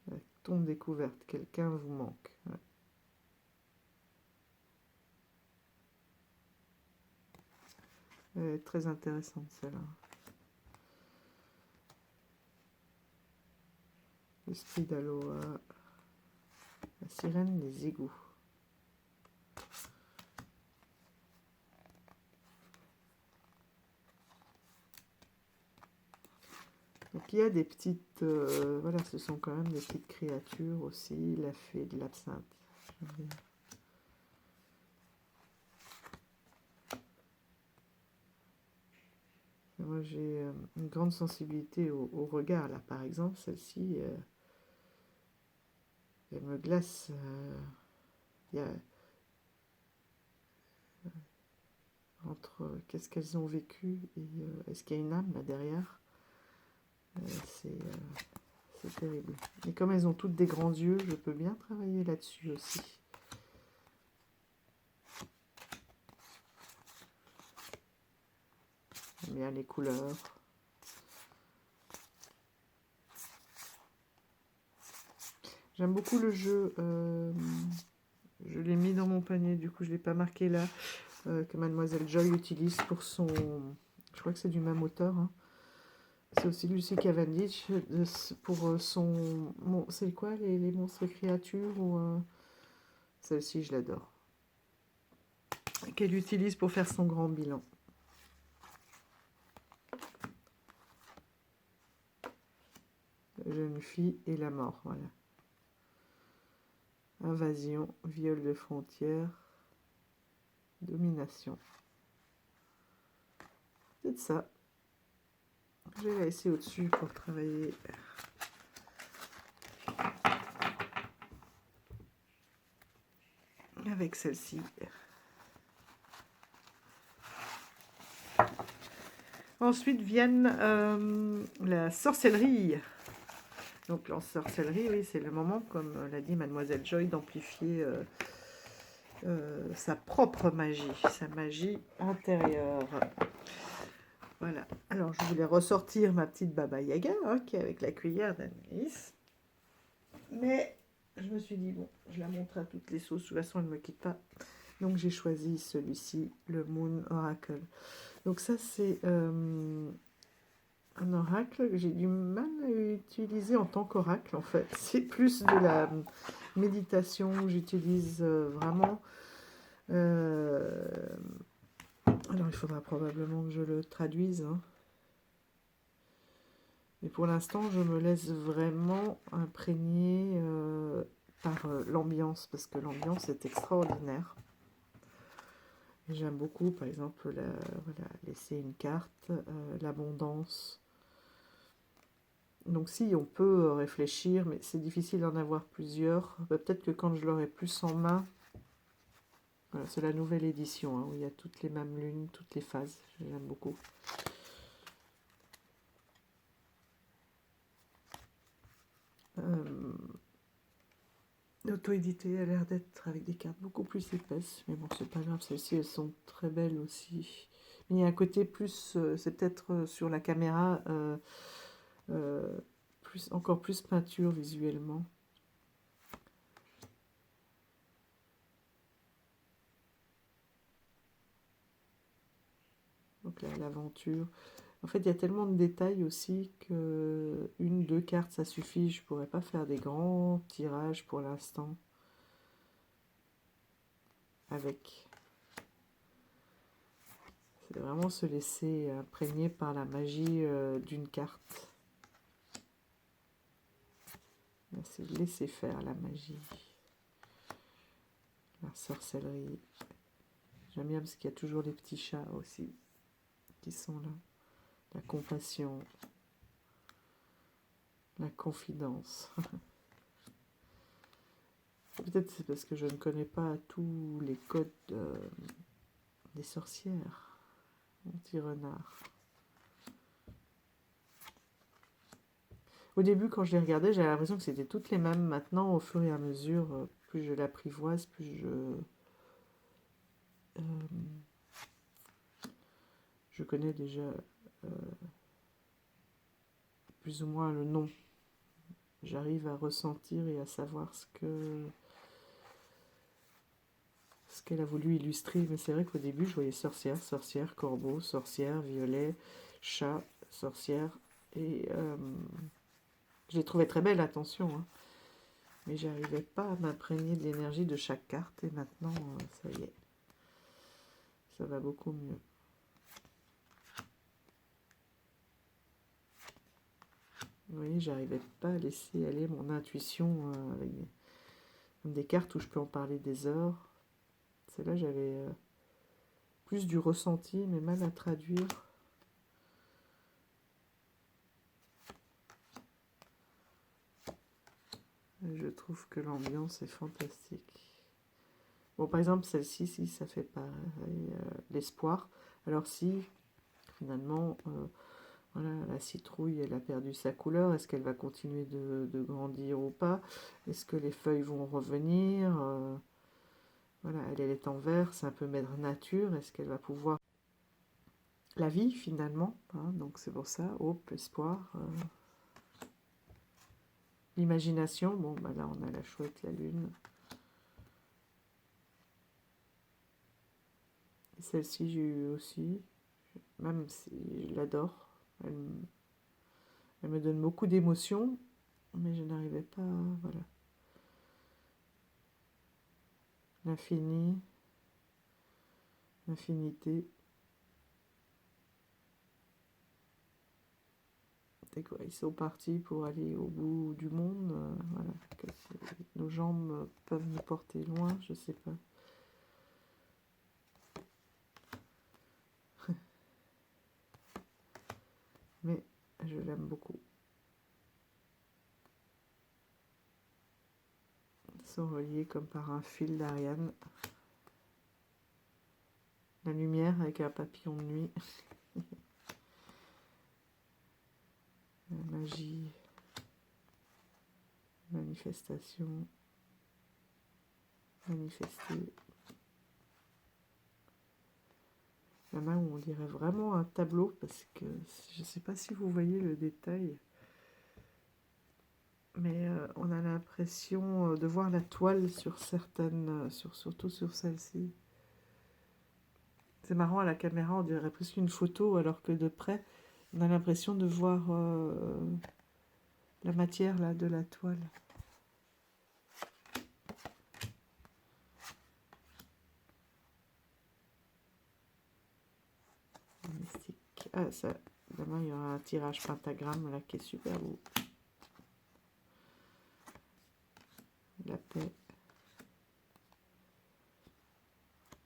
La tombe découverte, quelqu'un vous manque. Ouais. Elle est très intéressante celle-là. L'esprit d'Aloha. La sirène des égouts. Donc il y a des petites... voilà, ce sont quand même des petites créatures aussi. La fée de l'absinthe. Moi j'ai une grande sensibilité au regard. Là par exemple, celle-ci, elle me glace. Il y a... entre qu'est-ce qu'elles ont vécu et est-ce qu'il y a une âme là derrière. C'est terrible. Et comme elles ont toutes des grands yeux, je peux bien travailler là-dessus aussi. J'aime bien les couleurs. J'aime beaucoup le jeu. Je l'ai mis dans mon panier, du coup je ne l'ai pas marqué là. Que Mademoiselle Joy utilise pour son... Je crois que c'est du même auteur. Hein. C'est aussi Lucy Cavendish pour son... c'est quoi les monstres créatures ou celle-ci, je l'adore. Qu'elle utilise pour faire son grand bilan. La jeune fille et la mort, voilà. Invasion, viol de frontières, domination. C'est ça. Je vais la laisser au-dessus pour travailler. Avec celle-ci. Ensuite viennent la sorcellerie. Donc la sorcellerie, oui, c'est le moment, comme l'a dit Mademoiselle Joy, d'amplifier sa propre magie, sa magie intérieure. Voilà. Alors je voulais ressortir ma petite Baba Yaga, hein, qui est avec la cuillère d'Anaïs. Mais je me suis dit, bon, je la montre à toutes les sauces, de toute façon elle ne me quitte pas. Donc j'ai choisi celui-ci, le Moon Oracle. Donc ça c'est un oracle que j'ai du mal à utiliser en tant qu'oracle en fait. C'est plus de la méditation où j'utilise vraiment... alors il faudra probablement que je le traduise. Hein. Mais pour l'instant je me laisse vraiment imprégner par l'ambiance parce que l'ambiance est extraordinaire. J'aime beaucoup par exemple voilà, laisser une carte, l'abondance. Donc si, on peut réfléchir, mais c'est difficile d'en avoir plusieurs. Peut-être que quand je l'aurai plus en main, voilà, c'est la nouvelle édition, hein, où il y a toutes les mêmes lunes, toutes les phases. J'aime beaucoup. L'auto-édité a l'air d'être avec des cartes beaucoup plus épaisses, mais bon, c'est pas grave, celles-ci, elles sont très belles aussi. Mais il y a un côté plus, c'est peut-être sur la caméra, encore plus peinture visuellement. Donc là, l'aventure. En fait, il y a tellement de détails aussi que une, deux cartes, ça suffit. Je ne pourrais pas faire des grands tirages pour l'instant. Avec. C'est vraiment se laisser imprégner par la magie d'une carte. C'est laisser faire la magie. La sorcellerie. J'aime bien parce qu'il y a toujours des petits chats aussi qui sont là. La compassion. La confidence. Peut-être c'est parce que je ne connais pas tous les codes des sorcières, mon petit renard. Au début, quand je les regardais, j'avais l'impression que c'était toutes les mêmes. Maintenant, au fur et à mesure, plus je l'apprivoise, plus euh, je connais déjà plus ou moins le nom. J'arrive à ressentir et à savoir ce qu'elle a voulu illustrer. Mais c'est vrai qu'au début, je voyais sorcière, sorcière, corbeau, sorcière, violet, chat, sorcière. Et je les trouvais très belles, attention, hein. Mais j'arrivais pas à m'imprégner de l'énergie de chaque carte. Et maintenant, ça y est, ça va beaucoup mieux. Vous voyez, j'arrivais pas à laisser aller mon intuition avec des cartes où je peux en parler des heures. Celle-là, j'avais plus du ressenti, mais mal à traduire. Je trouve que l'ambiance est fantastique. Bon, par exemple, celle-ci, si ça fait pareil, l'espoir. Alors si, finalement, voilà, la citrouille, elle a perdu sa couleur, est-ce qu'elle va continuer de grandir ou pas? Est-ce que les feuilles vont revenir? Voilà, elle est en vert, c'est un peu mère nature. Est-ce qu'elle va pouvoir... La vie, finalement, hein, donc c'est pour ça, hope, espoir. L'imagination, bon, bah là, on a la chouette, la lune. Celle-ci, j'ai eu aussi, même si je l'adore. Elle me donne beaucoup d'émotions, mais je n'arrivais pas, voilà. L'infini, l'infinité. C'est quoi? Ils sont partis pour aller au bout du monde. Voilà. Nos jambes peuvent nous porter loin, je sais pas. Mais je l'aime beaucoup. Ils sont reliés comme par un fil d'Ariane. La lumière avec un papillon de nuit. La magie. Manifestation. Manifester. Il y en a où on dirait vraiment un tableau parce que je ne sais pas si vous voyez le détail. Mais on a l'impression de voir la toile sur certaines, surtout sur celle-ci. C'est marrant, à la caméra, on dirait presque une photo, alors que de près, on a l'impression de voir la matière là, de la toile. Mystique. Ah, ça, demain, il y aura un tirage pentagramme là qui est super beau. La paix.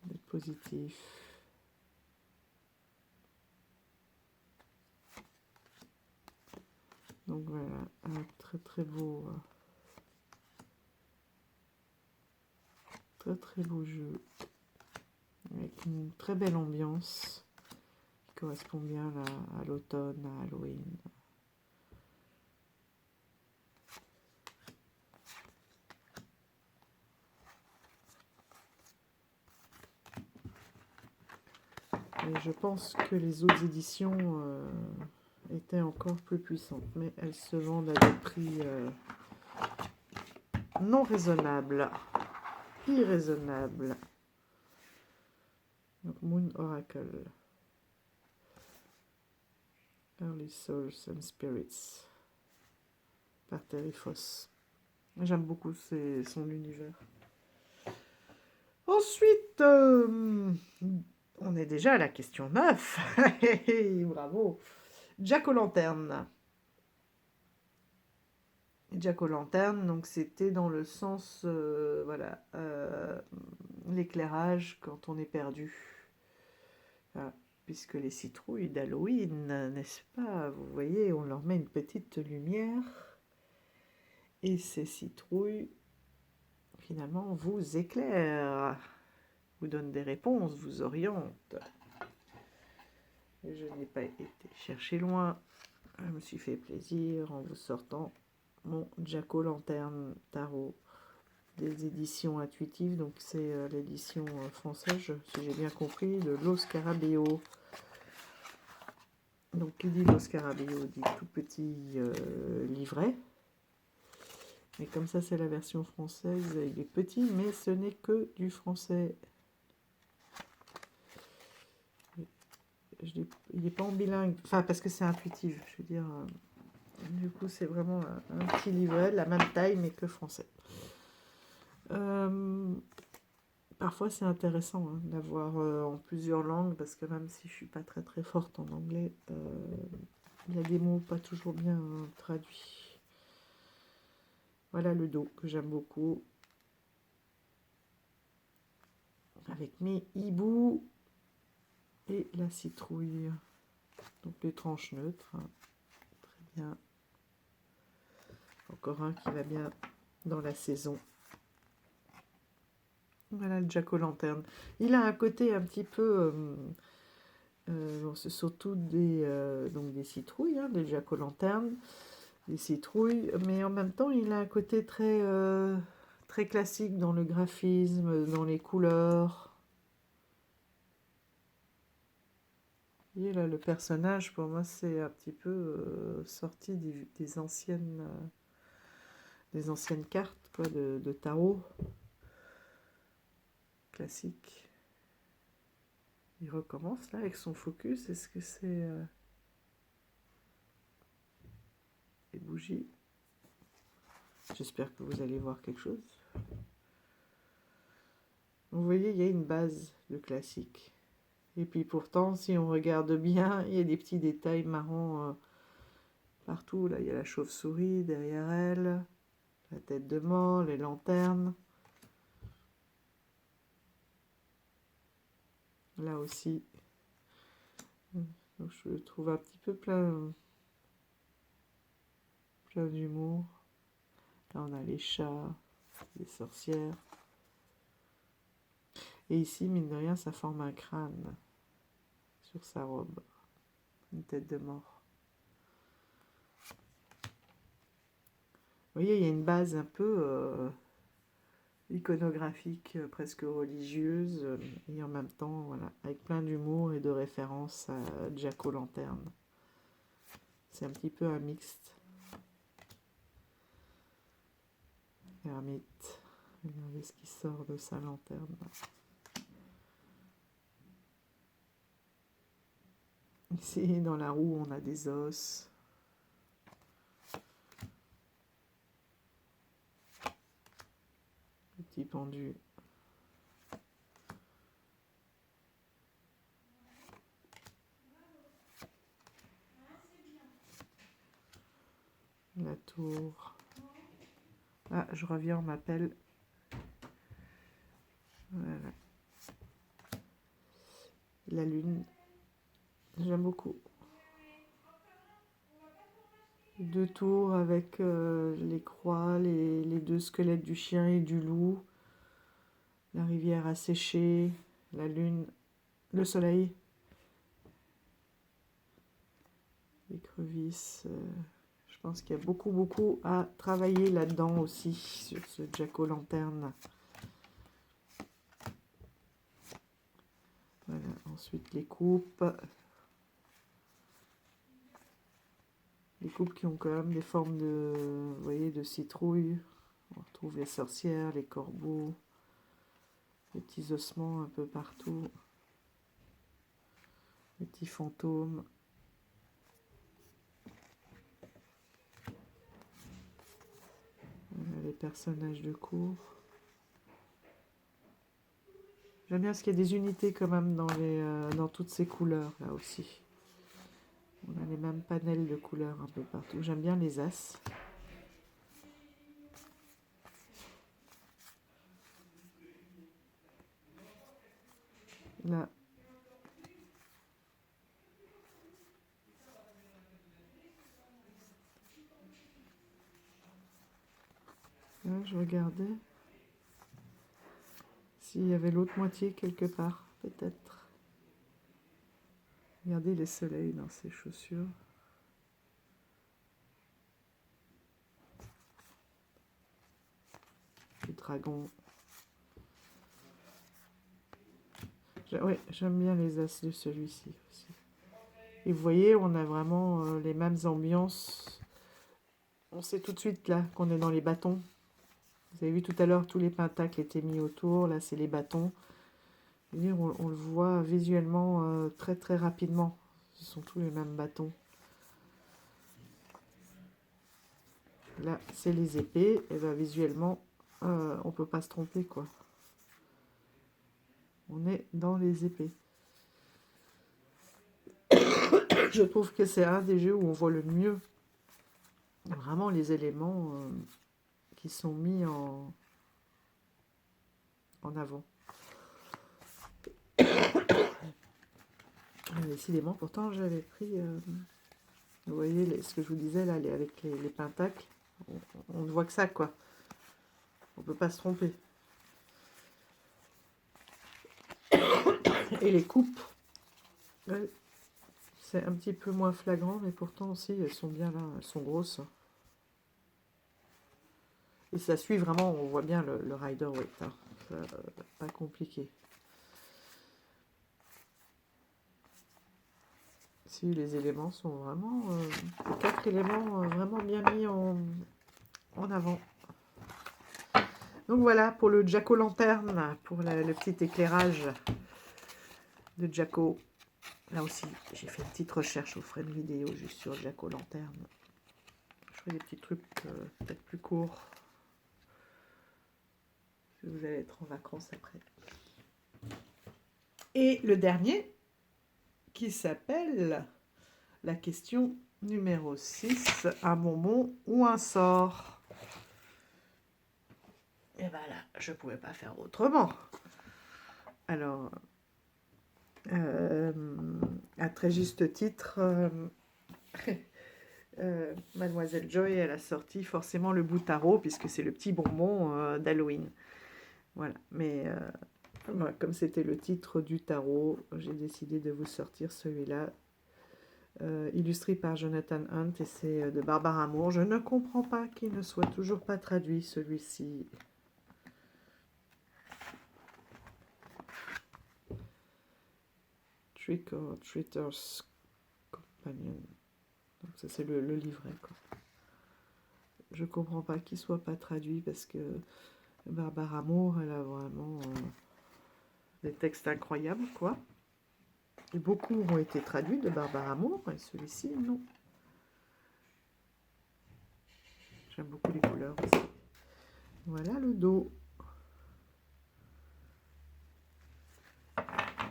D'être positif. Donc voilà, un très très beau, très beau jeu, avec une très belle ambiance qui correspond bien à l'automne, à Halloween. Et je pense que les autres éditions étaient encore plus puissantes, mais elles se vendent à des prix non raisonnables, irraisonnables. Donc Moon Oracle, Early Souls and Spirits, par Terry Foss. J'aime beaucoup son univers. Ensuite, on est déjà à la question 9. Bravo. Jack-o'-lanterne. Jack-o'-lanterne, donc c'était dans le sens, voilà, l'éclairage quand on est perdu. Voilà, puisque les citrouilles d'Halloween, n'est-ce pas? Vous voyez, on leur met une petite lumière. Et ces citrouilles, finalement vous éclaire, vous donne des réponses, vous oriente. Et je n'ai pas été chercher loin, je me suis fait plaisir en vous sortant mon Jack-o'-lanterne tarot des éditions intuitives, donc c'est l'édition française, si j'ai bien compris, de Los Scarabeo. Donc qui dit Los Scarabeo dit tout petit livret. Mais comme ça c'est la version française, il est petit, mais ce n'est que du français. Il n'est pas en bilingue, enfin parce que c'est intuitif, je veux dire. Du coup c'est vraiment un petit livret, la même taille, mais que français. Parfois c'est intéressant hein, d'avoir en plusieurs langues, parce que même si je suis pas très très forte en anglais, il y a des mots pas toujours bien traduits. Voilà le dos que j'aime beaucoup. Avec mes hiboux et la citrouille. Donc les tranches neutres. Hein. Très bien. Encore un qui va bien dans la saison. Voilà le Jack-o'-lanterne. Il a un côté un petit peu... bon, c'est surtout donc des citrouilles, hein, des Jack-o'-lanterne, des citrouilles, mais en même temps il a un côté très, très classique dans le graphisme, dans les couleurs. Vous voyez là, le personnage, pour moi, c'est un petit peu sorti des anciennes cartes quoi, de tarot classique. Il recommence là avec son focus. Est-ce que c'est des bougies? J'espère que vous allez voir quelque chose. Vous voyez, il y a une base de classique. Et puis pourtant, si on regarde bien, il y a des petits détails marrants partout. Là, il y a la chauve-souris derrière elle, la tête de mort, les lanternes. Là aussi. Donc, je le trouve un petit peu plein d'humour. Là, on a les chats, les sorcières. Et ici, mine de rien, ça forme un crâne sur sa robe. Une tête de mort. Vous voyez, il y a une base un peu iconographique, presque religieuse, et en même temps, voilà, avec plein d'humour et de références à Jack-o'-lanterne. C'est un petit peu un mixte. Ermite. Regardez ce qui sort de sa lanterne. Ici, dans la roue, on a des os. Le petit pendu. La tour. Ah, je reviens, on m'appelle. Voilà. La lune. J'aime beaucoup. Deux tours avec les croix, les deux squelettes du chien et du loup. La rivière a séché. La lune. Le soleil. L'écrevisse. Je pense qu'il y a beaucoup à travailler là-dedans aussi, sur ce Jack-o'-lanterne. Voilà, ensuite les coupes. Les coupes qui ont quand même des formes de, vous voyez, de citrouille. On retrouve les sorcières, les corbeaux, les petits ossements un peu partout. Les petits fantômes. Voilà, les personnages de cour. J'aime bien parce qu'il y a des unités quand même dans toutes ces couleurs là aussi. On a les mêmes panels de couleurs un peu partout. J'aime bien les as. Là. Là, je regardais. s'il y avait l'autre moitié quelque part, peut-être. Regardez les soleils dans ces chaussures. Le dragon. Oui, j'aime bien les as de celui-ci aussi. Et vous voyez, on a vraiment les mêmes ambiances. On sait tout de suite là qu'on est dans les bâtons. Vous avez vu tout à l'heure, tous les pentacles étaient mis autour. Là, c'est les bâtons. On le voit visuellement très très rapidement. Ce sont tous les mêmes bâtons. Là, c'est les épées. Et bien visuellement, on peut pas se tromper, quoi. On est dans les épées. Je trouve que c'est un des jeux où on voit le mieux vraiment les éléments qui sont mis en avant. Décidément, pourtant j'avais pris, vous voyez ce que je vous disais là, avec les pentacles, on ne voit que ça, quoi. On peut pas se tromper. Et les coupes, ouais, c'est un petit peu moins flagrant, mais pourtant aussi elles sont bien là, elles sont grosses. Et ça suit vraiment, on voit bien le Rider-Waite, hein. Pas compliqué. Si les éléments sont vraiment, les 4 éléments vraiment bien mis en avant. Donc voilà pour le Jack-o'-lanterne, pour le petit éclairage de Jack-o'. Là aussi, j'ai fait une petite recherche, je vous ferai une vidéo juste sur Jack-o'-lanterne. Je ferai des petits trucs peut-être plus courts. Vous allez être en vacances après. Et le dernier, qui s'appelle la question numéro 6, un bonbon ou un sort. Et bien là, je ne pouvais pas faire autrement. Alors, à très juste titre, Mademoiselle Joy, elle a sorti forcément le bout tarot, puisque c'est le petit bonbon d'Halloween. Voilà, mais voilà, comme c'était le titre du tarot, j'ai décidé de vous sortir celui-là, illustré par Jonathan Hunt, et c'est de Barbara Moore. Je ne comprends pas qu'il ne soit toujours pas traduit, celui-ci. Trick or Treater's Companion. Donc ça, c'est le livret, quoi. Je comprends pas qu'il soit pas traduit, parce que Barbara Moore, elle a vraiment des textes incroyables, quoi. Et beaucoup ont été traduits de Barbara Moore, et celui-ci, non. J'aime beaucoup les couleurs aussi. Voilà le dos.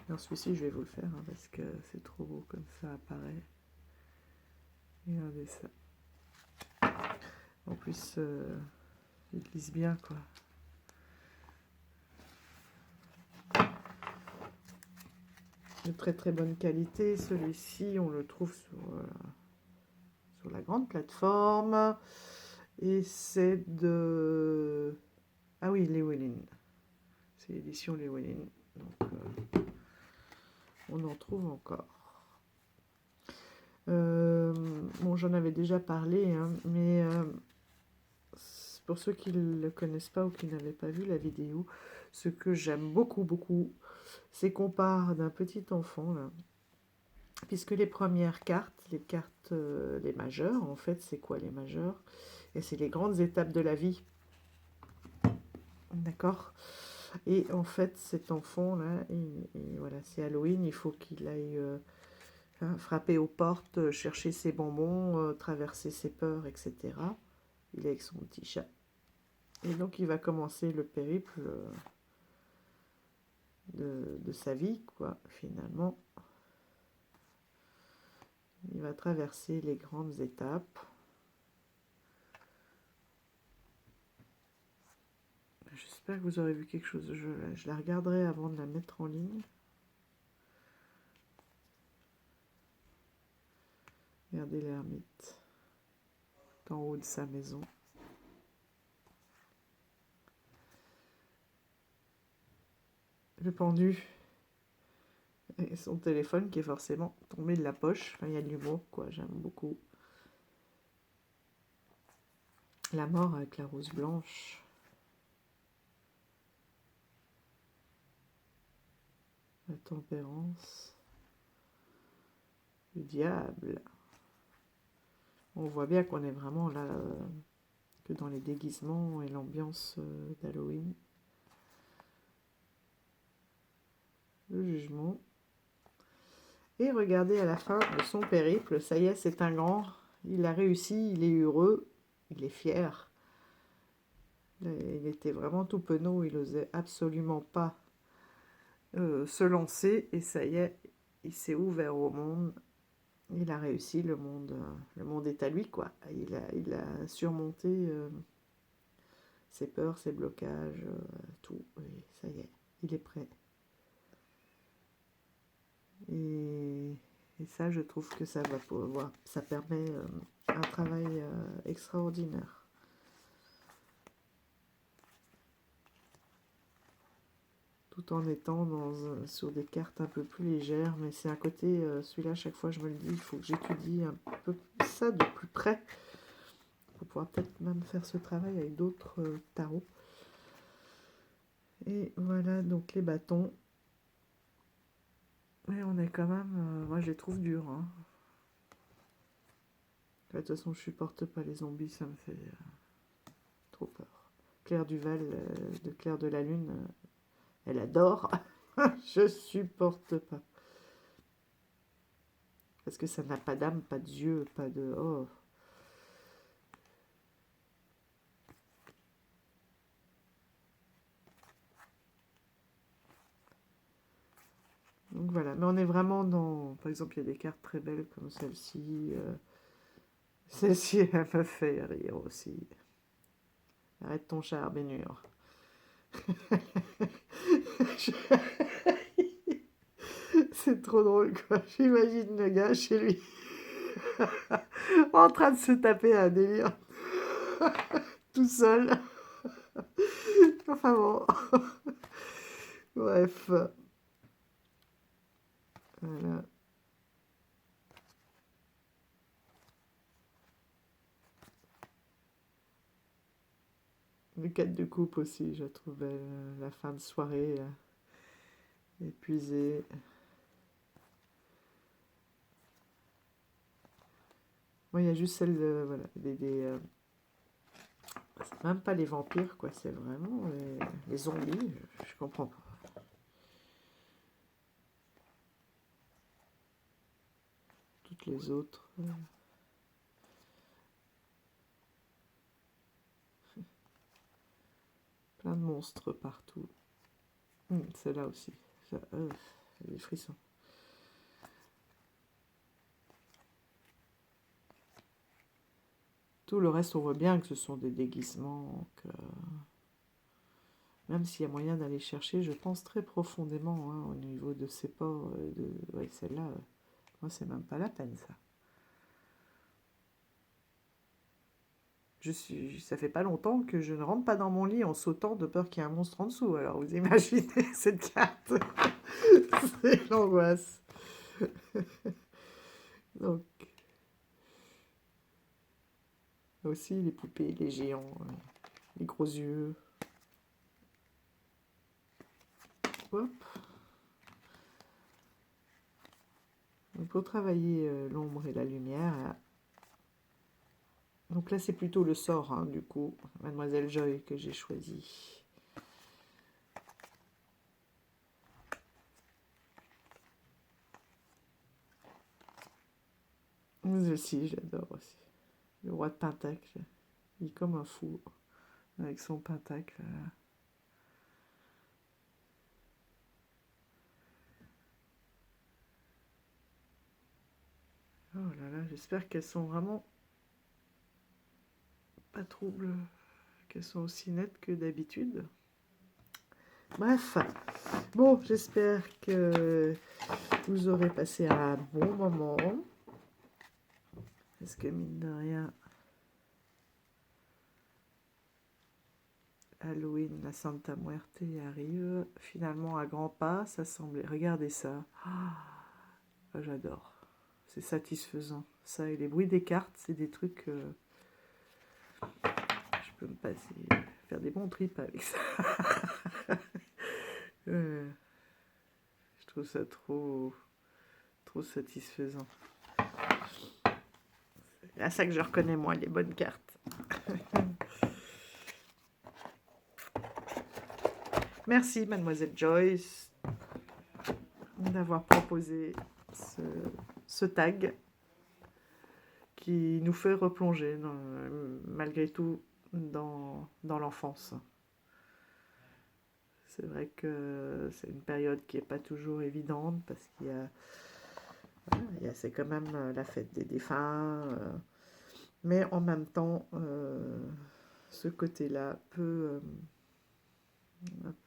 Alors celui-ci, je vais vous le faire, hein, parce que c'est trop beau comme ça apparaît. Regardez ça. En plus, il glisse bien, quoi. De très très bonne qualité. Celui-ci, on le trouve sur la grande plateforme. Et c'est de... Ah oui, Llewellyn. C'est l'édition Llewellyn. Donc, on en trouve encore. Bon, j'en avais déjà parlé, hein, mais pour ceux qui ne le connaissent pas ou qui n'avaient pas vu la vidéo, ce que j'aime beaucoup, beaucoup, c'est qu'on part d'un petit enfant, là, puisque les premières cartes, les majeures, en fait, c'est quoi les majeures? Et c'est les grandes étapes de la vie. D'accord? Et en fait, cet enfant-là, et voilà, c'est Halloween, il faut qu'il aille frapper aux portes, chercher ses bonbons, traverser ses peurs, etc. Il est avec son petit chat. Et donc, il va commencer le périple de sa vie, quoi, finalement. Il va traverser les grandes étapes. J'espère que vous aurez vu quelque chose. Je la regarderai avant de la mettre en ligne. Regardez l'ermite, en haut de sa maison. le pendu et son téléphone qui est forcément tombé de la poche. Enfin, il y a de l'humour, quoi, j'aime beaucoup. La mort avec la rose blanche. La tempérance. Le diable. On voit bien qu'on est vraiment là, que dans les déguisements et l'ambiance d'Halloween. Le jugement. Et regardez à la fin de son périple, ça y est, c'est un grand. Il a réussi, il est heureux, il est fier. Il était vraiment tout penaud, il n'osait absolument pas se lancer. Et ça y est, il s'est ouvert au monde. Il a réussi, le monde est à lui, quoi. Il a surmonté ses peurs, ses blocages, tout. Et ça y est, il est prêt. Et ça, je trouve que ça va pouvoir, ça permet un travail extraordinaire. Tout en étant sur des cartes un peu plus légères. Mais c'est un côté, celui-là, chaque fois je me le dis, il faut que j'étudie un peu ça de plus près. Pour pouvoir peut-être même faire ce travail avec d'autres tarots. Et voilà, donc les bâtons. Mais on est quand même, moi je les trouve durs. Hein. De toute façon, je supporte pas les zombies, ça me fait trop peur. Claire Duval, de Claire de la Lune, elle adore. Je supporte pas. Parce que ça n'a pas d'âme, pas de yeux, pas de... Oh. Donc voilà, mais on est vraiment dans... Par exemple, il y a des cartes très belles comme celle-ci. Celle-ci, elle me fait rire aussi. Arrête ton char, Bénure. C'est trop drôle, quoi. J'imagine le gars chez lui en train de se taper un délire tout seul. Enfin bon. Bref. Voilà. Le 4 de coupe aussi, je trouve belle. La fin de soirée, épuisée. Moi, il y a juste celle de... Voilà, c'est même pas les vampires, quoi. C'est vraiment les zombies. Je comprends pas. Toutes les autres... Plein de monstres partout. Celle-là aussi. Ça, les frissons. Tout le reste, on voit bien que ce sont des déguisements. Que... Même s'il y a moyen d'aller chercher, je pense très profondément au niveau de ces ports. Ouais, celle-là, moi, c'est même pas la peine, ça. Ça fait pas longtemps que je ne rentre pas dans mon lit en sautant de peur qu'il y ait un monstre en dessous. Alors, vous imaginez cette carte. C'est l'angoisse. Donc, aussi les poupées, les géants, les gros yeux. Hop. Donc, pour travailler l'ombre et la lumière, donc là c'est plutôt le sort, hein, du coup, Mademoiselle Joy que j'ai choisi. Vous aussi, j'adore aussi. Le roi de Pentacle, il est comme un fou avec son pentacle. Oh là là, j'espère qu'elles sont vraiment pas troubles, qu'elles sont aussi nettes que d'habitude. Bref, bon, j'espère que vous aurez passé un bon moment. Parce que mine de rien, Halloween, la Santa Muerte arrive finalement à grands pas. Ça semblait. Regardez ça. J'adore. C'est satisfaisant. Ça et les bruits des cartes, c'est des trucs. Je peux me passer, faire des bons trips avec ça. Je trouve ça trop satisfaisant. C'est à ça que je reconnais moi les bonnes cartes. Merci Mademoiselle Joyce d'avoir proposé ce tag qui nous fait replonger malgré tout dans l'enfance. C'est vrai que c'est une période qui n'est pas toujours évidente parce qu'il y a, c'est quand même la fête des défunts, mais en même temps, ce côté-là un peu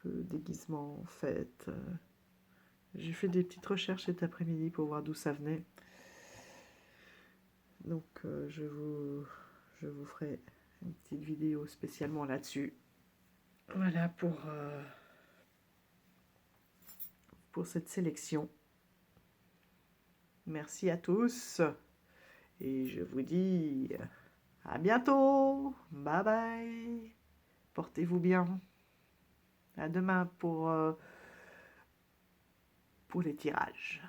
déguisement, fête. J'ai fait des petites recherches cet après-midi pour voir d'où ça venait. Donc je vous ferai une petite vidéo spécialement là-dessus. Voilà pour cette sélection. Merci à tous et je vous dis à bientôt. Bye bye. Portez-vous bien. À demain pour les tirages.